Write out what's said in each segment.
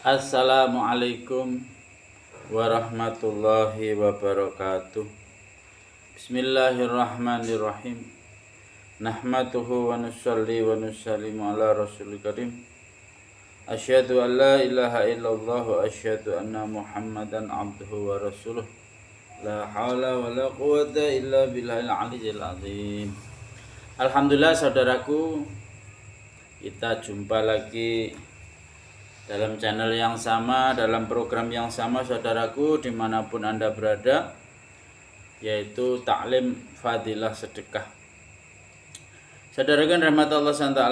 Assalamualaikum warahmatullahi wabarakatuh. Bismillahirrahmanirrahim. Nahmaduhu wa nusalli wa nusallimu ala rasulil karim. Asyhadu an la ilaha illallah wa asyhadu anna Muhammadan abduhu wa rasuluh. La haula wa la quwata illa billahil aliyyil azim. Alhamdulillah saudaraku, kita jumpa lagi dalam channel yang sama, dalam program yang sama saudaraku, dimanapun Anda berada, yaitu Taklim Fadilah Sedekah. Saudaraku rahmat Allah SWT,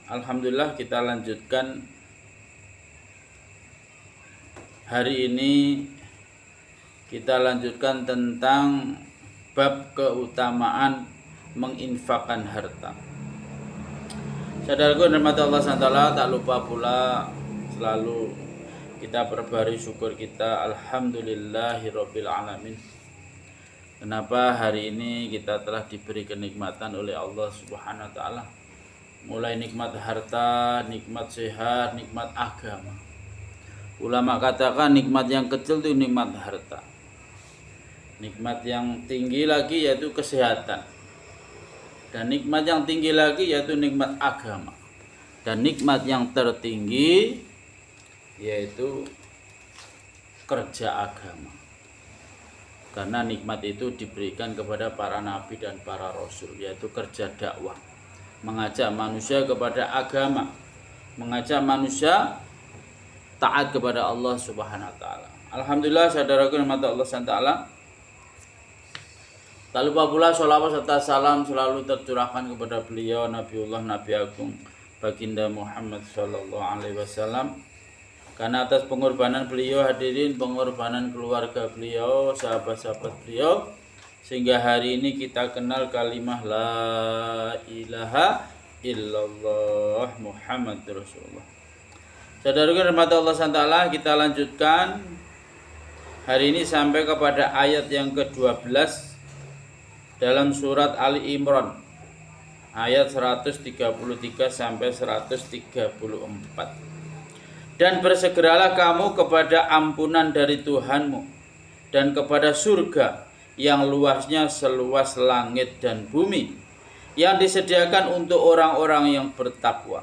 alhamdulillah kita lanjutkan hari ini. Kita lanjutkan tentang bab keutamaan menginfakkan harta. Saudaraku rahmat Allah SWT, tak lupa pula selalu kita perbarui syukur kita, alhamdulillahirabbil alamin. Kenapa hari ini kita telah diberi kenikmatan oleh Allah Subhanahu wa taala, mulai nikmat harta, nikmat sehat, nikmat agama. Ulama katakan nikmat yang kecil itu nikmat harta, nikmat yang tinggi lagi yaitu kesehatan, dan nikmat yang tinggi lagi yaitu nikmat agama, dan nikmat yang tertinggi yaitu kerja agama. Karena nikmat itu diberikan kepada para nabi dan para rasul, yaitu kerja dakwah, mengajak manusia kepada agama, mengajak manusia taat kepada Allah Subhanahu wa taala. Alhamdulillah saudaraku rahmat Allah SWT, tak lupa pula sholawat serta salam selalu tercurahkan kepada beliau Nabiullah Nabi Agung Baginda Muhammad sallallahu alaihi wasallam. Karena atas pengorbanan beliau, hadirin, pengorbanan keluarga beliau, sahabat-sahabat beliau, sehingga hari ini kita kenal kalimah la ilaha illallah Muhammad Rasulullah. Saudaraku rahmat Allah SWT, kita lanjutkan hari ini sampai kepada ayat yang ke-12 dalam surat Ali Imran, ayat 133 sampai 134. Dan bersegeralah kamu kepada ampunan dari Tuhanmu dan kepada surga yang luasnya seluas langit dan bumi, yang disediakan untuk orang-orang yang bertakwa,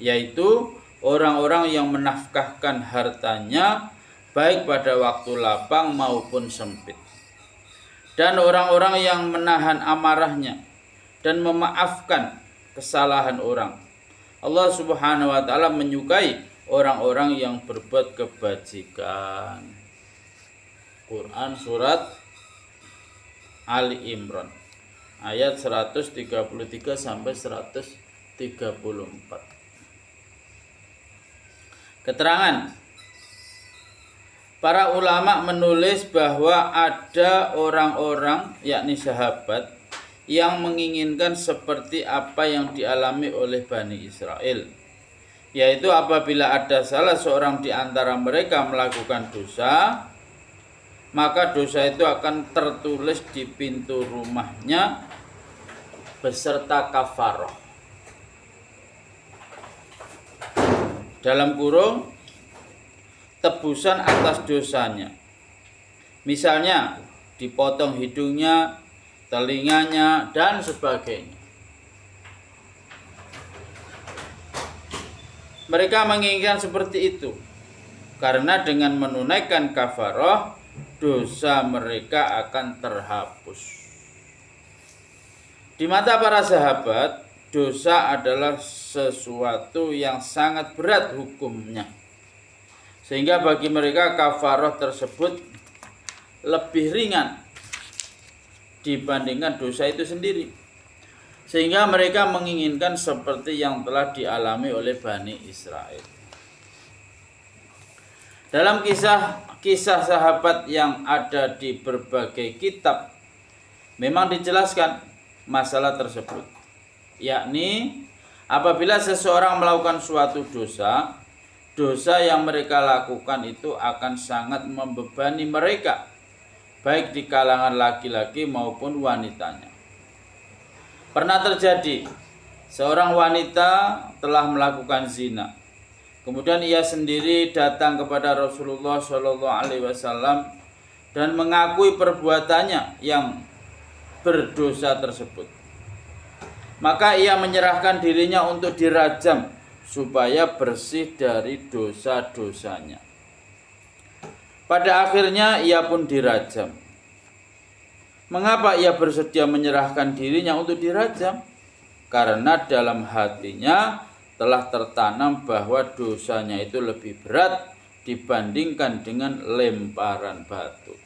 yaitu orang-orang yang menafkahkan hartanya baik pada waktu lapang maupun sempit, dan orang-orang yang menahan amarahnya dan memaafkan kesalahan orang. Allah Subhanahu wa taala menyukai orang-orang yang berbuat kebajikan. Quran surat Ali Imran ayat 133 sampai 134. Keterangan para ulama menulis bahwa ada orang-orang, yakni sahabat, yang menginginkan seperti apa yang dialami oleh Bani Israel, yaitu apabila ada salah seorang di antara mereka melakukan dosa, maka dosa itu akan tertulis di pintu rumahnya beserta kafarah, dalam kurung tebusan atas dosanya. Misalnya dipotong hidungnya, telinganya, dan sebagainya. Mereka menginginkan seperti itu karena dengan menunaikan kafarah, dosa mereka akan terhapus. Di mata para sahabat, dosa adalah sesuatu yang sangat berat hukumnya, sehingga bagi mereka kafarah tersebut lebih ringan dibandingkan dosa itu sendiri. Sehingga mereka menginginkan seperti yang telah dialami oleh Bani Israel. Dalam kisah sahabat yang ada di berbagai kitab, memang dijelaskan masalah tersebut, yakni apabila seseorang melakukan suatu dosa, dosa yang mereka lakukan itu akan sangat membebani mereka, baik di kalangan laki-laki maupun wanitanya. Pernah terjadi seorang wanita telah melakukan zina Kemudian ia sendiri datang kepada Rasulullah Shallallahu Alaihi Wasallam dan mengakui perbuatannya yang berdosa tersebut. Maka ia menyerahkan dirinya untuk dirajam supaya bersih dari dosa-dosanya. Pada akhirnya ia pun dirajam. Mengapa ia bersedia menyerahkan dirinya untuk dirajam? Karena dalam hatinya telah tertanam bahwa dosanya itu lebih berat dibandingkan dengan lemparan batu.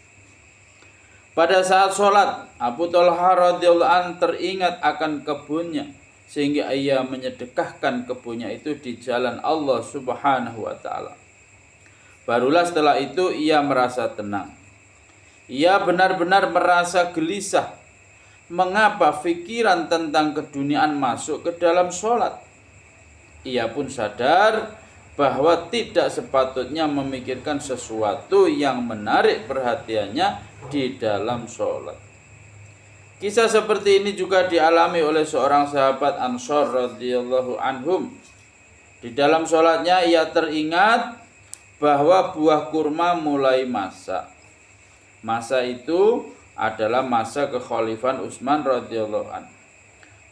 Pada saat sholat, Abu Thalhah radhiyallahu an teringat akan kebunnya, sehingga ia menyedekahkan kebunnya itu di jalan Allah Subhanahu wa ta'ala. Barulah setelah itu ia merasa tenang. Ia benar-benar merasa gelisah. Mengapa pikiran tentang keduniaan masuk ke dalam sholat? Ia pun sadar bahwa tidak sepatutnya memikirkan sesuatu yang menarik perhatiannya di dalam sholat. Kisah seperti ini juga dialami oleh seorang sahabat Ansor radhiyallahu anhum. Di dalam sholatnya ia teringat bahwa buah kurma mulai masak. Masa itu adalah masa kekhalifahan Utsman radhiyallahu anhu.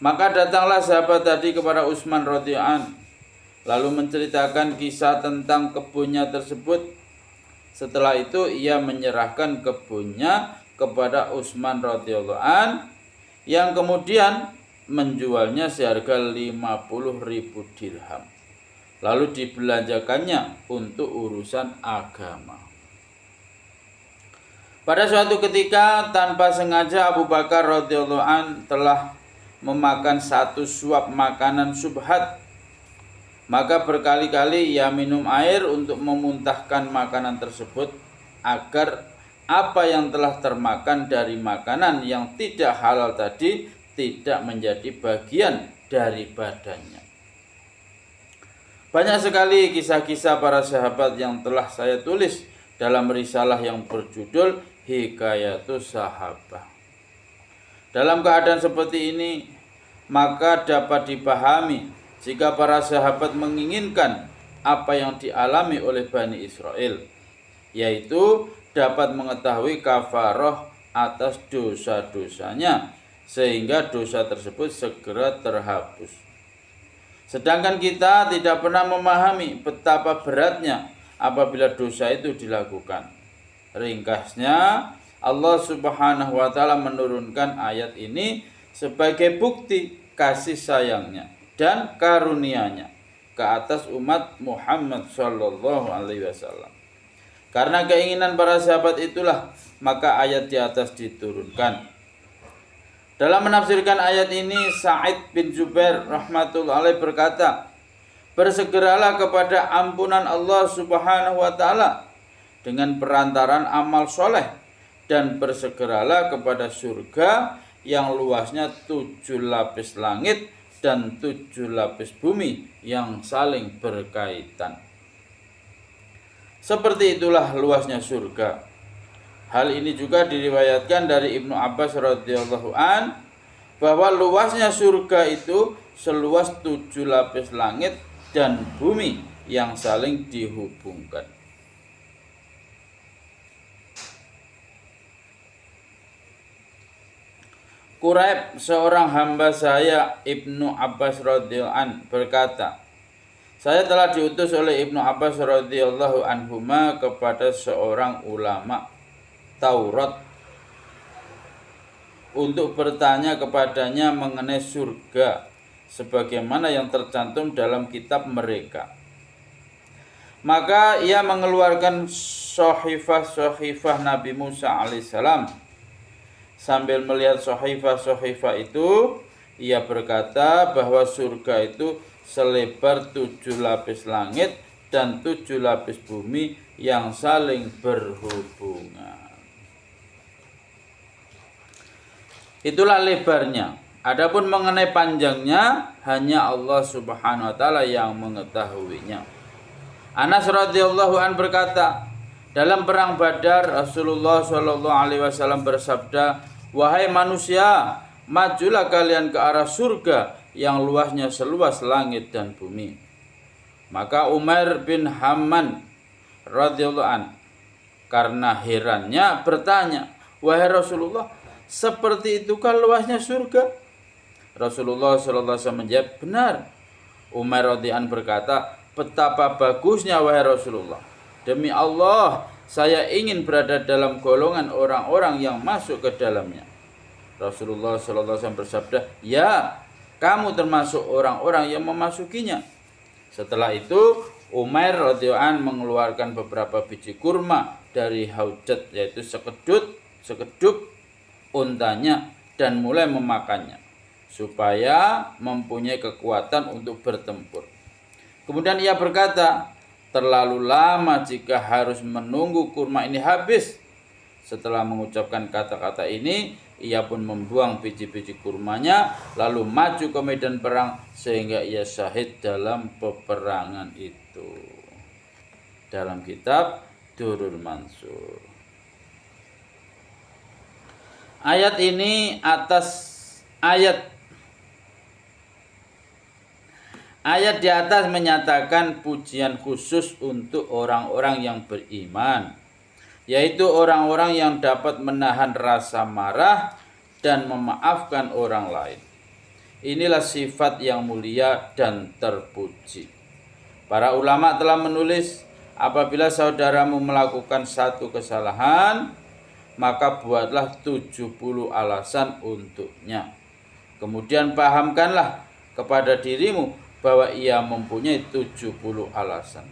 Maka datanglah sahabat tadi kepada Utsman radhiyallahu anhu, lalu menceritakan kisah tentang kebunnya tersebut. Setelah itu ia menyerahkan kebunnya kepada Utsman radhiyallahu anhu, yang kemudian menjualnya seharga 50.000 dirham. Lalu dibelanjakannya untuk urusan agama. Pada suatu ketika tanpa sengaja Abu Bakar radhiyallahu anhu telah memakan satu suap makanan syubhat. Maka berkali-kali ia minum air untuk memuntahkan makanan tersebut agar apa yang telah termakan dari makanan yang tidak halal tadi tidak menjadi bagian dari badannya. Banyak sekali kisah-kisah para sahabat yang telah saya tulis dalam risalah yang berjudul Hikayatus Sahabah. Dalam keadaan seperti ini, maka dapat dipahami jika para sahabat menginginkan apa yang dialami oleh Bani Israel, yaitu dapat mengetahui kafaroh atas dosa-dosanya, sehingga dosa tersebut segera terhapus. Sedangkan kita tidak pernah memahami betapa beratnya apabila dosa itu dilakukan. Ringkasnya, Allah Subhanahu wa ta'ala menurunkan ayat ini sebagai bukti kasih sayangnya dan karunia-Nya ke atas umat Muhammad sallallahu alaihi wasallam. Karena keinginan para sahabat itulah maka ayat di atas diturunkan. Dalam menafsirkan ayat ini, Sa'id bin Jubair rahmatullahi alaih berkata, bersegeralah kepada ampunan Allah Subhanahu wa ta'ala dengan perantaran amal soleh, dan bersegeralah kepada surga yang luasnya 7 lapis langit dan 7 lapis bumi yang saling berkaitan. Seperti itulah luasnya surga. Hal ini juga diriwayatkan dari Ibnu Abbas radhiyallahu an bahwa luasnya surga itu seluas 7 lapis langit dan bumi yang saling dihubungkan. Quraib, seorang hamba saya Ibnu Abbas radhiyallahu an berkata, saya telah diutus oleh Ibnu Abbas radhiyallahu anhuma kepada seorang ulama Taurat untuk bertanya kepadanya mengenai surga sebagaimana yang tercantum dalam kitab mereka. Maka ia mengeluarkan sahifah Nabi Musa alaihissalam. Sambil melihat sahifah itu, ia berkata bahwa surga itu selebar 7 lapis langit dan 7 lapis bumi yang saling berhubungan. Itulah lebarnya. Adapun mengenai panjangnya, hanya Allah Subhanahu wa ta'ala yang mengetahuinya. Anas radhiyallahu an berkata, dalam perang Badar Rasulullah sallallahu alaihi wasallam bersabda, wahai manusia, majulah kalian ke arah surga yang luasnya seluas langit dan bumi. Maka Umar bin Hamman radhiyallahu an karena herannya bertanya, "Wahai Rasulullah, seperti itukah luasnya surga?" Rasulullah sallallahu alaihi wasallam menjawab, "Benar." Umar radhiyallahu an berkata, "Betapa bagusnya wahai Rasulullah. Demi Allah, saya ingin berada dalam golongan orang-orang yang masuk ke dalamnya." Rasulullah sallallahu alaihi wasallam bersabda, "Ya, kamu termasuk orang-orang yang memasukinya." Setelah itu Umar radhiyallahu an mengeluarkan beberapa biji kurma dari haujat, yaitu sekedup untanya, dan mulai memakannya supaya mempunyai kekuatan untuk bertempur. Kemudian ia berkata, "Terlalu lama jika harus menunggu kurma ini habis." Setelah mengucapkan kata-kata ini, ia pun membuang biji-biji kurmanya lalu maju ke medan perang sehingga ia syahid dalam peperangan itu. Dalam kitab Durrul Mansur. Ayat ini Ayat di atas menyatakan pujian khusus untuk orang-orang yang beriman, yaitu orang-orang yang dapat menahan rasa marah dan memaafkan orang lain. Inilah sifat yang mulia dan terpuji. Para ulama telah menulis, apabila saudaramu melakukan satu kesalahan, maka buatlah 70 alasan untuknya. Kemudian pahamkanlah kepada dirimu bahwa ia mempunyai 70 alasan.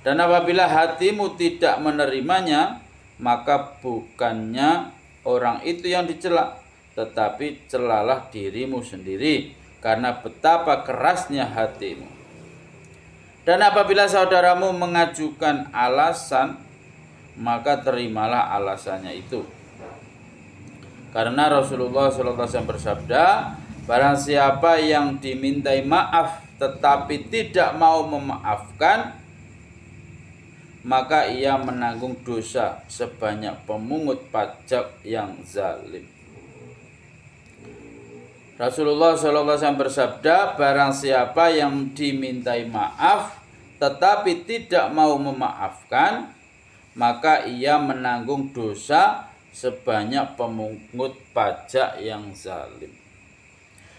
Dan apabila hatimu tidak menerimanya, maka bukannya orang itu yang dicela, tetapi celalah dirimu sendiri karena betapa kerasnya hatimu. Dan apabila saudaramu mengajukan alasan, maka terimalah alasannya itu. Karena Rasulullah SAW bersabda, barang siapa yang dimintai maaf tetapi tidak mau memaafkan, maka ia menanggung dosa sebanyak pemungut pajak yang zalim. Rasulullah SAW bersabda, barang siapa yang dimintai maaf tetapi tidak mau memaafkan, maka ia menanggung dosa sebanyak pemungut pajak yang zalim.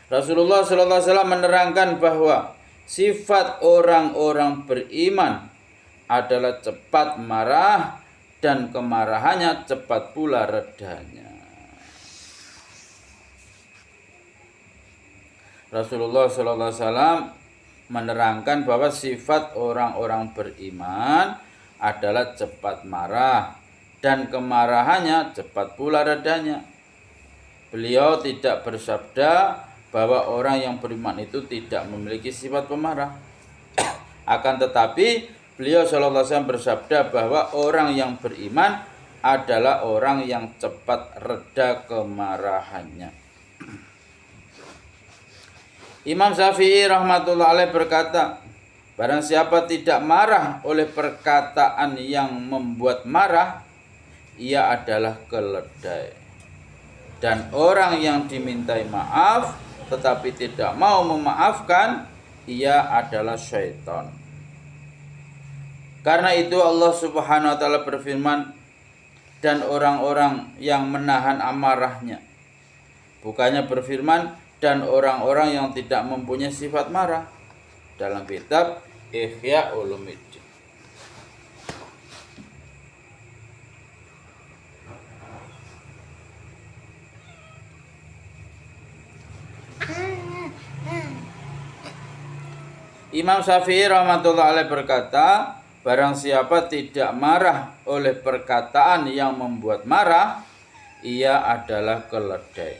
Rasulullah SAW menerangkan bahwa sifat orang-orang beriman adalah cepat marah dan kemarahannya cepat pula redanya. Rasulullah SAW menerangkan bahwa sifat orang-orang beriman adalah cepat marah dan kemarahannya cepat pula redanya. Beliau tidak bersabda bahwa orang yang beriman itu tidak memiliki sifat pemarah. Akan tetapi beliau sallallahu alaihi wasallam bersabda bahwa orang yang beriman adalah orang yang cepat reda kemarahannya. Imam Syafi'i rahmatullah alaih berkata, barang siapa tidak marah oleh perkataan yang membuat marah, ia adalah keledai. Dan orang yang dimintai maaf tetapi tidak mau memaafkan, ia adalah syaitan. Karena itu Allah Subhanahu wa taala berfirman, dan orang-orang yang menahan amarahnya. Bukannya berfirman, dan orang-orang yang tidak mempunyai sifat marah. Dalam kitab Ihya Ulumuddin. Imam Syafi'i rahmatullah alaih berkata, barang siapa tidak marah oleh perkataan yang membuat marah, ia adalah keledai.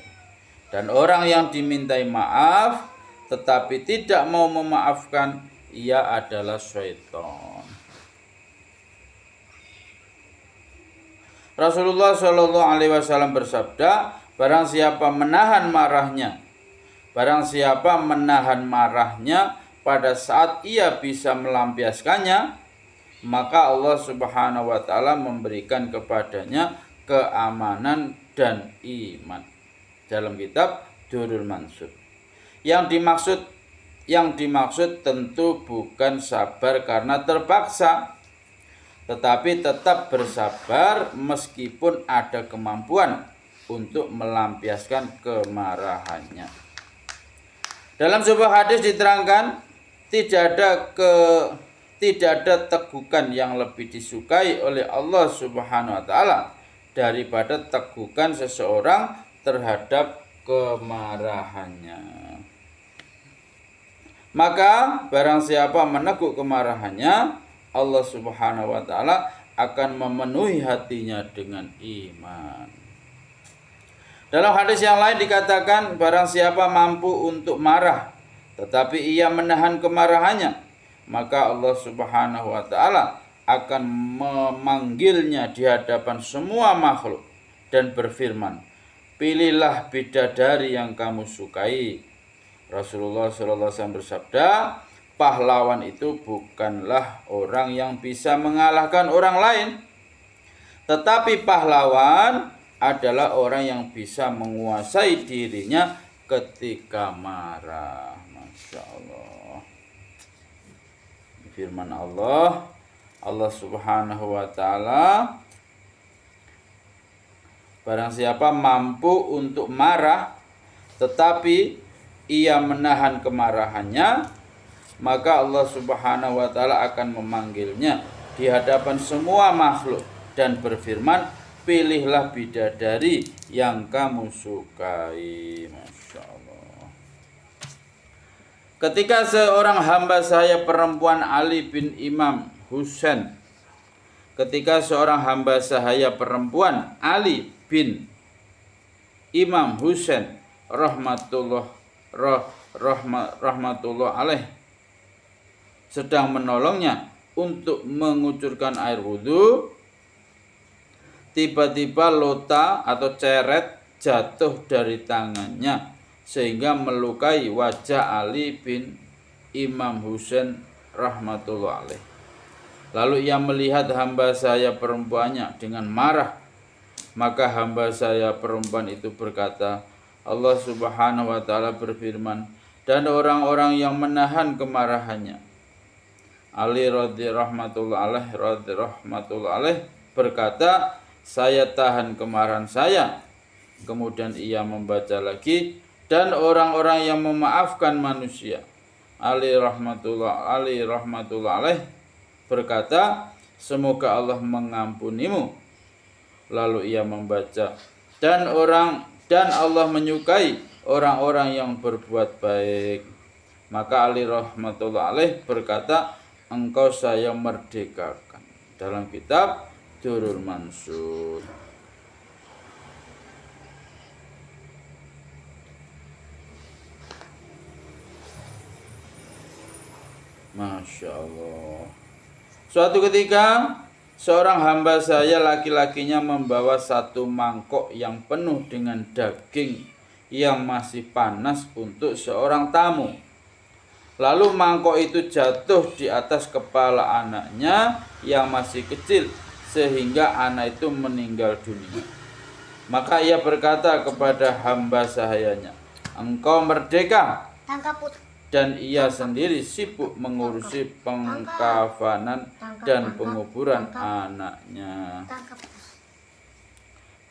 Dan orang yang dimintai maaf tetapi tidak mau memaafkan, ia adalah syaitan. Rasulullah SAW bersabda, barang siapa menahan marahnya pada saat ia bisa melampiaskannya, maka Allah Subhanahu wa taala memberikan kepadanya keamanan dan iman. Dalam kitab Durrul Mansur. Yang dimaksud Yang dimaksud tentu bukan sabar karena terpaksa, tetapi tetap bersabar meskipun ada kemampuan untuk melampiaskan kemarahannya. Dalam sebuah hadis diterangkan, tidak ada tegukan yang lebih disukai oleh Allah Subhanahu wa taala daripada tegukan seseorang terhadap kemarahannya. Maka barang siapa meneguk kemarahannya, Allah Subhanahu wa taala akan memenuhi hatinya dengan iman. Dalam hadis yang lain dikatakan, barang siapa mampu untuk marah tetapi ia menahan kemarahannya, maka Allah Subhanahu wa taala akan memanggilnya di hadapan semua makhluk dan berfirman, "Pilihlah bidadari yang kamu sukai." Rasulullah SAW bersabda, pahlawan itu bukanlah orang yang bisa mengalahkan orang lain, tetapi pahlawan adalah orang yang bisa menguasai dirinya ketika marah. Masya Allah. Firman Allah Subhanahu wa taala, barang siapa mampu untuk marah tetapi ia menahan kemarahannya, maka Allah Subhanahu wa taala akan memanggilnya di hadapan semua makhluk dan berfirman, pilihlah bidadari yang kamu sukai. Masya Allah. Ketika seorang hamba saya perempuan Ali bin Imam Husain, ketika seorang hamba sahaya perempuan Ali bin Imam Husain rahmatullah alaih sedang menolongnya untuk mengucurkan air wudhu, tiba-tiba lota atau ceret jatuh dari tangannya sehingga melukai wajah Ali bin Imam Husain rahmatullah alaih. Lalu ia melihat hamba saya perempuannya dengan marah. Maka hamba saya perempuan itu berkata, Allah Subhanahu wa taala berfirman, dan orang-orang yang menahan kemarahannya. Ali rahmatullah alaih berkata, saya tahan kemarahan saya. Kemudian ia membaca lagi, dan orang-orang yang memaafkan manusia. Ali rahmatullah alaih berkata, semoga Allah mengampunimu. Lalu ia membaca, dan Allah menyukai orang-orang yang berbuat baik. Maka Ali rahmatullah alaih berkata, engkau saya merdekakan. Dalam kitab Durrul Mansur. Masya Allah. Suatu ketika seorang hamba saya laki-lakinya membawa satu mangkok yang penuh dengan daging yang masih panas untuk seorang tamu. Lalu mangkok itu jatuh di atas kepala anaknya yang masih kecil sehingga anak itu meninggal dunia. Maka ia berkata kepada hamba sahayanya, engkau merdeka. Dan ia sendiri sibuk mengurusi pengkafanan dan penguburan anaknya.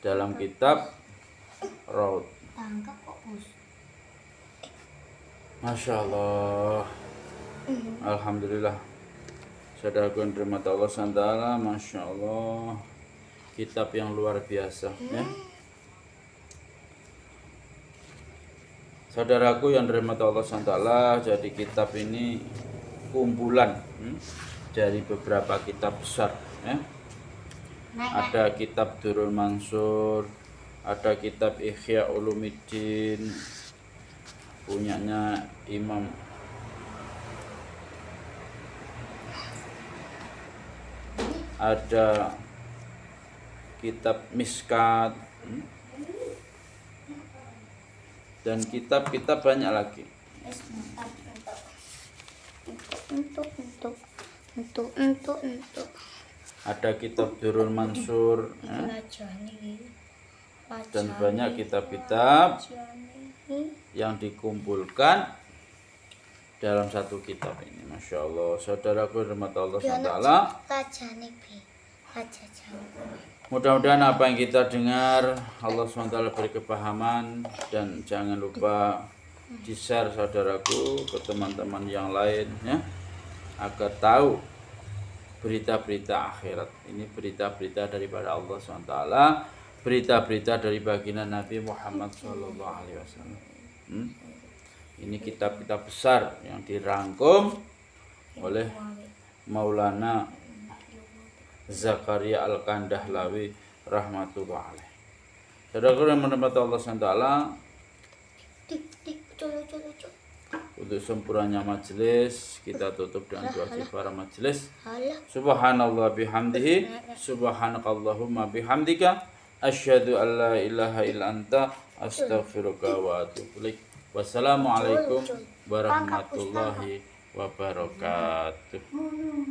Dalam kitab Raud. Masya Allah. Alhamdulillah. Saudaraku yang dirahmati Allah SWT, Masya Allah. Kitab yang luar biasa ya. Saudaraku yang dirahmati Allah SWT, jadi kitab ini kumpulan dari beberapa kitab besar ya. Ada kitab Durrul Mansur, ada kitab Ihya Ulumuddin punyanya Imam ada kitab Miskat dan kitab-kitab banyak lagi. Ada kitab Durrul Mansur dan banyak kitab-kitab yang dikumpulkan dalam satu kitab ini. Masya Allah, saudaraku rahmat Allah Biar SWT. tajane bi. Aja Mudah-mudahan apa yang kita dengar Allah SWT beri kepahaman, dan jangan lupa di-share saudaraku ke teman-teman yang lain ya, agar tahu berita-berita akhirat. Ini berita-berita daripada Allah SWT, berita-berita dari baginda Nabi Muhammad SAW. Ini kitab-kitab besar yang dirangkum oleh Maulana Zakaria Al-Kandahlawi rahmatullah alaih. Saudara yang mendapat Allah SWT, untuk sempurnanya majelis kita tutup dengan doa kifarah majelis. Subhanallah bihamdihi, subhanakallahumma bihamdika, asyhadu an la ilaha illa anta, astaghfiruka wa atubu ilaik. Wassalamualaikum warahmatullahi wabarakatuh.